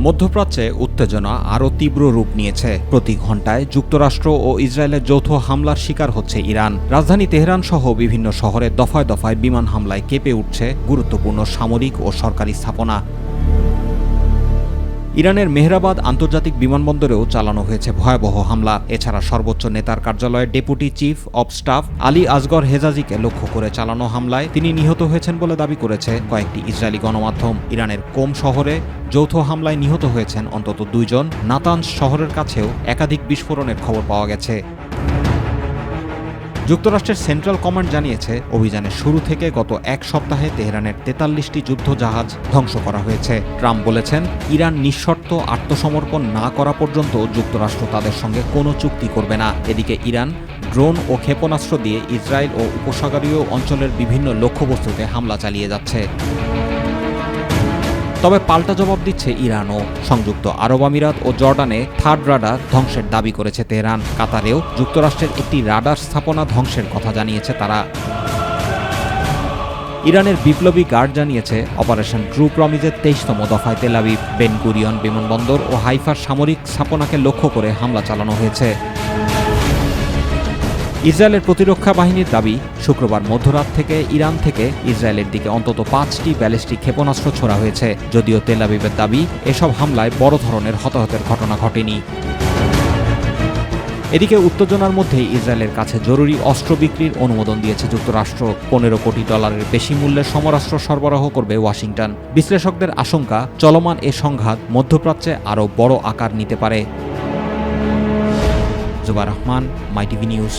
মধ্যপ্রাচ্যে উত্তেজনা আরও তীব্র রূপ নিয়েছে। প্রতি ঘণ্টায় যুক্তরাষ্ট্র ও ইসরায়েলের যৌথ হামলার শিকার হচ্ছে ইরান। রাজধানী তেহরান সহ বিভিন্ন শহরে দফায় দফায় বিমান হামলায় কেঁপে উঠছে গুরুত্বপূর্ণ সামরিক ও সরকারি স্থাপনা। ইরানের মেহরাবাদ আন্তর্জাতিক বিমানবন্দরেও চালানো হয়েছে ভয়াবহ হামলা। এছাড়া সর্বোচ্চ নেতার কার্যালয়ের deputy chief of staff Ali Asghar হেজাজিকে লক্ষ্য করে চালানো হামলায় তিনি নিহত হয়েছেন বলে দাবি করেছে কয়েকটি ইসরায়েলি গণমাধ্যম। ইরানের কোম শহরে যৌথ হামলায় নিহত হয়েছেন অন্তত 2 জন। নাতানজ শহরের কাছেও একাধিক বিস্ফোরণের খবর পাওয়া গেছে। যুক্তরাষ্ট্রের সেন্ট্রাল কমান্ড জানিয়েছে, অভিযানের শুরু থেকে গত এক সপ্তাহে তেহরানের 43টি যুদ্ধজাহাজ ধ্বংস করা হয়েছে। ট্রাম্প বলেছেন, ইরান নিঃশর্ত আত্মসমর্পণ না করা পর্যন্ত যুক্তরাষ্ট্র তাদের সঙ্গে কোনো চুক্তি করবে না। এদিকে ইরান ড্রোন ও ক্ষেপণাস্ত্র দিয়ে ইসরায়েল ও উপসাগরীয় অঞ্চলের বিভিন্ন লক্ষ্যবস্তুতে হামলা চালিয়ে যাচ্ছে। তবে পাল্টা জবাব দিচ্ছে ইরানও। সংযুক্ত আরব আমিরাত ও জর্ডানে থার্ড রাডার ধ্বংসের দাবি করেছে তেহরান। কাতারেও যুক্তরাষ্ট্রের একটি রাডার স্থাপনা ধ্বংসের কথা জানিয়েছে তারা। ইরানের বিপ্লবী গার্ড জানিয়েছে, অপারেশন ট্রু প্রমিজের 23তম দফায় তেল আবিব, বেন গুরিয়ন বিমানবন্দর ও হাইফার সামরিক স্থাপনাকে লক্ষ্য করে হামলা চালানো হয়েছে। ইসরায়েলের প্রতিরক্ষা বাহিনীর দাবি, শুক্রবার মধ্যরাত থেকে ইরান থেকে ইসরায়েলের দিকে অন্তত 5টি ব্যালিস্টিক ক্ষেপণাস্ত্র ছোড়া হয়েছে। যদিও তেল আবিবের দাবি, এসব হামলায় বড় ধরনের হতাহতের ঘটনা ঘটেনি। এদিকে উত্তেজনার মধ্যেই ইসরায়েলের কাছে জরুরি অস্ত্র বিক্রির অনুমোদন দিয়েছে যুক্তরাষ্ট্র। $15 কোটি বেশি মূল্যের সমরাস্ত্র সরবরাহ করবে ওয়াশিংটন। বিশ্লেষকদের আশঙ্কা, চলমান এ সংঘাত মধ্যপ্রাচ্যে আরও বড় আকার নিতে পারে। জুবার রহমান, মাই টিভি নিউজ।